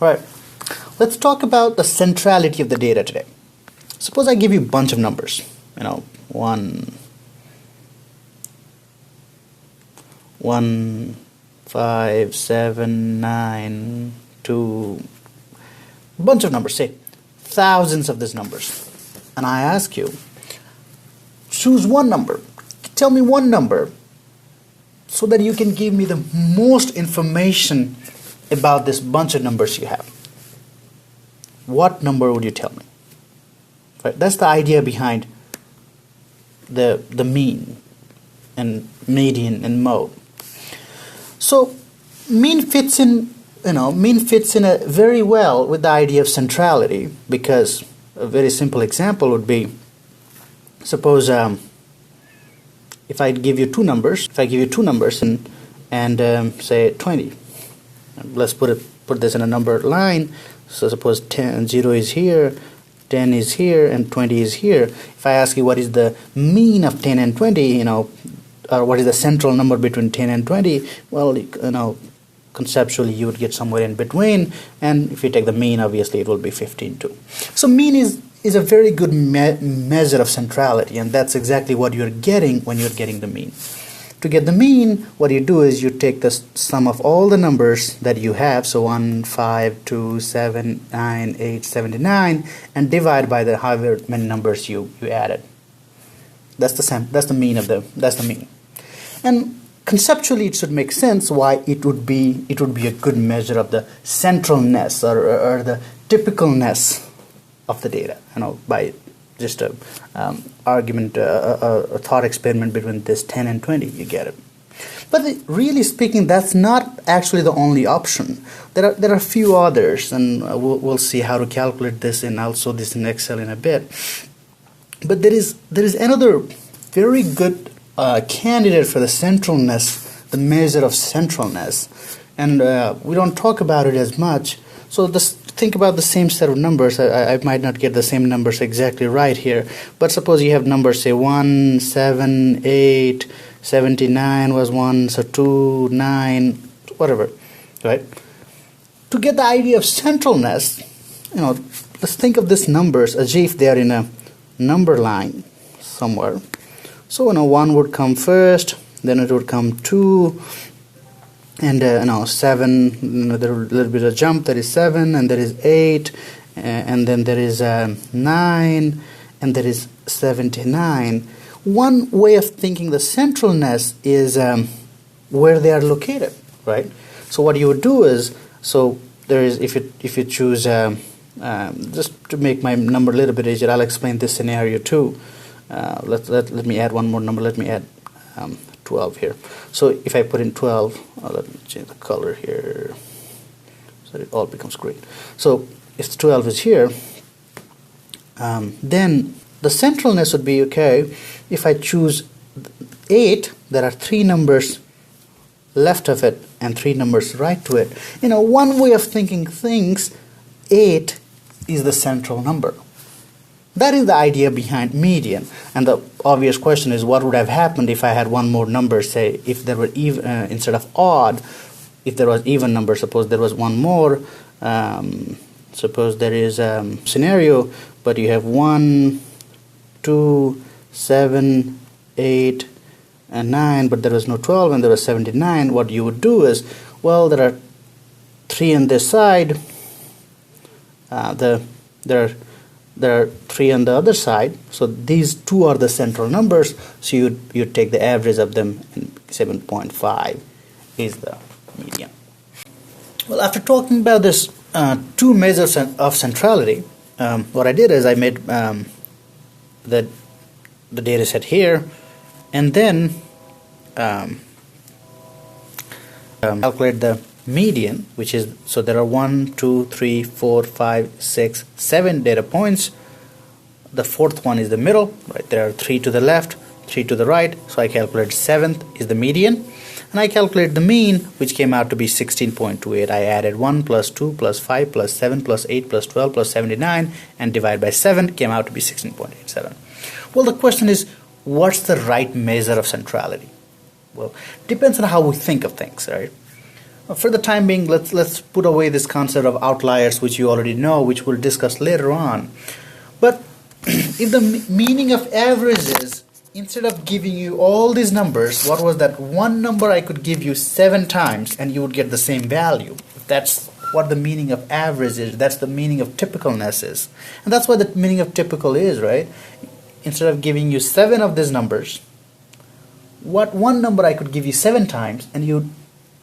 All right, let's talk about the centrality of the data today. Suppose I give you a bunch of numbers, 1, 5, 7, 9, 2, bunch of numbers, say thousands of these numbers, and I ask you, choose one number, tell me one number so that you can give me the most information about this bunch of numbers you have. What number would you tell me? Right? That's the idea behind the mean and median and mode. So mean fits in a very well with the idea of centrality, because a very simple example would be, suppose if I give you two numbers, and say 20, let's put this in a number line. So suppose 0 is here, 10 is here, and 20 is here. If I ask you what is the mean of 10 and 20, or what is the central number between 10 and 20, well, conceptually you would get somewhere in between, and if you take the mean, obviously it will be 15 too. So mean is a very good measure of centrality, and that's exactly what you're getting when you're getting the mean. To get the mean, what you do is you take the sum of all the numbers that you have, so 1, 5, 2, 7, 9, 8, 79, and divide by the however many numbers you added. That's the mean. And conceptually, it should make sense why it would be a good measure of the centralness or the typicalness of the data. By just a argument, a thought experiment between this 10 and 20, you get it. But really speaking, that's not actually the only option. There are a few others, and we'll see how to calculate this, and I'll show this in Excel in a bit. But there is another very good candidate for the centralness, the measure of centralness, and we don't talk about it as much. So just think about the same set of numbers. I might not get the same numbers exactly right here, but suppose you have numbers, say 1, 7, 8, 79 was 1, so 2, 9, whatever, right? To get the idea of centralness, let's think of these numbers as if they are in a number line somewhere. So 1 would come first, then it would come 2, and 7. There is a little bit of jump. There is 7, and there is 8, and then there is 9, and there is 79. One way of thinking the centralness is where they are located, right? So what you would do is, so there is, if you choose, just to make my number a little bit easier, I'll explain this scenario too. Let me add one more number. Let me add 12 here. So if I put in 12, let me change the color here so it all becomes green. So if 12 is here, then the centralness would be, okay, if I choose 8, there are 3 numbers left of it and 3 numbers right to it. One way of thinking things, 8 is the central number. That is the idea behind median. And the obvious question is, what would have happened if I had one more number, say, if there were even, instead of odd, if there was even number, suppose there was one more, suppose there is a scenario, but you have 1, 2, 7, 8, and 9, but there was no 12 and there was 79. What you would do is, well, there are 3 on this side, there are 3 on the other side, so these 2 are the central numbers, so you'd take the average of them, and 7.5 is the median. Well, after talking about this 2 measures of centrality, what I did is I made the data set here, and then calculate the median, which is, so there are 1, 2, 3, 4, 5, 6, 7 data points. The 4th one is the middle, right? There are 3 to the left, 3 to the right, so I calculate 7th is the median, and I calculate the mean, which came out to be 16.28. I added 1 plus 2 plus 5 plus 7 plus 8 plus 12 plus 79 and divide by 7, came out to be 16.87. Well, the question is, what's the right measure of centrality? Well, it depends on how we think of things, right? For the time being, let's put away this concept of outliers, which you already know, which we'll discuss later on. But if the meaning of average is, instead of giving you all these numbers, what was that one number I could give you 7 times and you would get the same value? If that's what the meaning of average is, that's the meaning of typicalness is. And that's what the meaning of typical is, right? Instead of giving you 7 of these numbers, what one number I could give you 7 times and you'd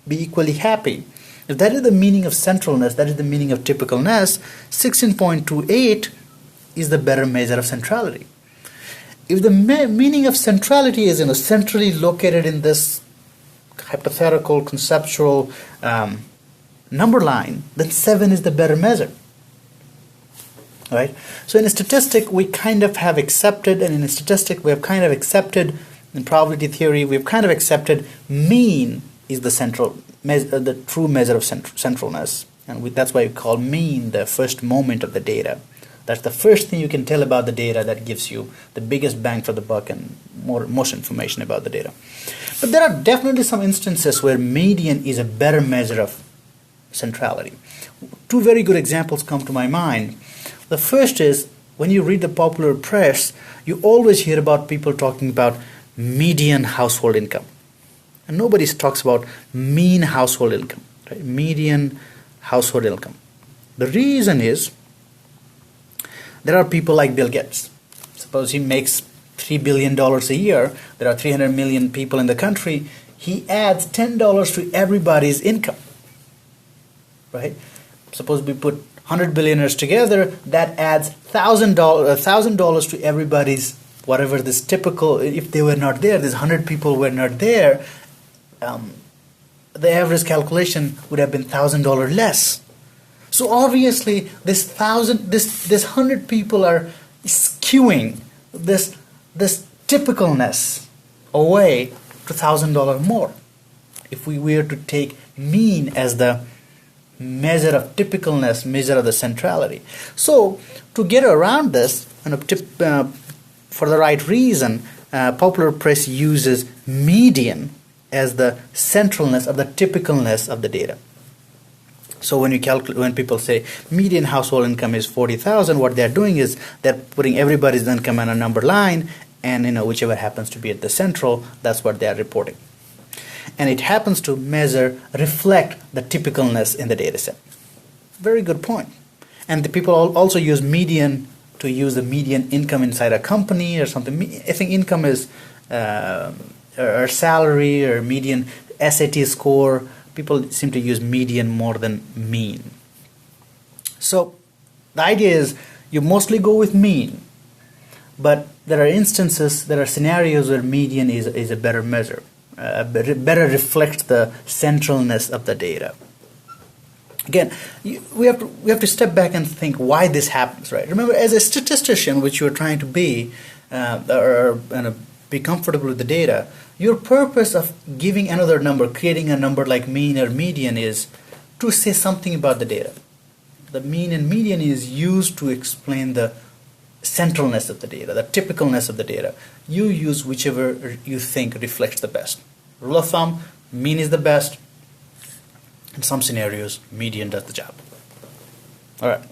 be equally happy. If that is the meaning of centralness, that is the meaning of typicalness, 16.28 is the better measure of centrality. If the meaning of centrality is centrally located in this hypothetical, conceptual number line, then 7 is the better measure. Right? So in a statistic, we kind of have accepted, and in a statistic, we have kind of accepted, in probability theory, we have kind of accepted mean is the true measure of centralness. And that's why we call mean the first moment of the data. That's the first thing you can tell about the data that gives you the biggest bang for the buck and most information about the data. But there are definitely some instances where median is a better measure of centrality. 2 very good examples come to my mind. The first is, when you read the popular press, you always hear about people talking about median household income. And nobody talks about mean household income, right? Median household income. The reason is, there are people like Bill Gates. Suppose he makes $3 billion a year. There are 300 million people in the country. He adds $10 to everybody's income, right? Suppose we put 100 billionaires together. That adds $1,000 to everybody's, whatever this typical, if they were not there, these 100 people were not there, the average calculation would have been $1,000 less. So obviously, this 100 people are skewing this typicalness away to $1,000 more. If we were to take mean as the measure of typicalness, measure of the centrality. So to get around this, for the right reason, popular press uses median as the centralness of the typicalness of the data. So when people say median household income is 40,000, what they're doing is they're putting everybody's income on a number line, and whichever happens to be at the central, that's what they're reporting. And it happens to reflect the typicalness in the data set. Very good point. And the people also use median to use the median income inside a company or something. I think income is or salary or median SAT score. People seem to use median more than mean. So the idea is you mostly go with mean, but there are scenarios where median is a better measure, better reflects the centralness of the data. Again, we have to step back and think why this happens, right? Remember, as a statistician, which you're trying to be, be comfortable with the data, your purpose of giving another number, creating a number like mean or median, is to say something about the data. The mean and median is used to explain the centralness of the data, the typicalness of the data. You use whichever you think reflects the best. Rule of thumb, mean is the best. In some scenarios, median does the job. All right.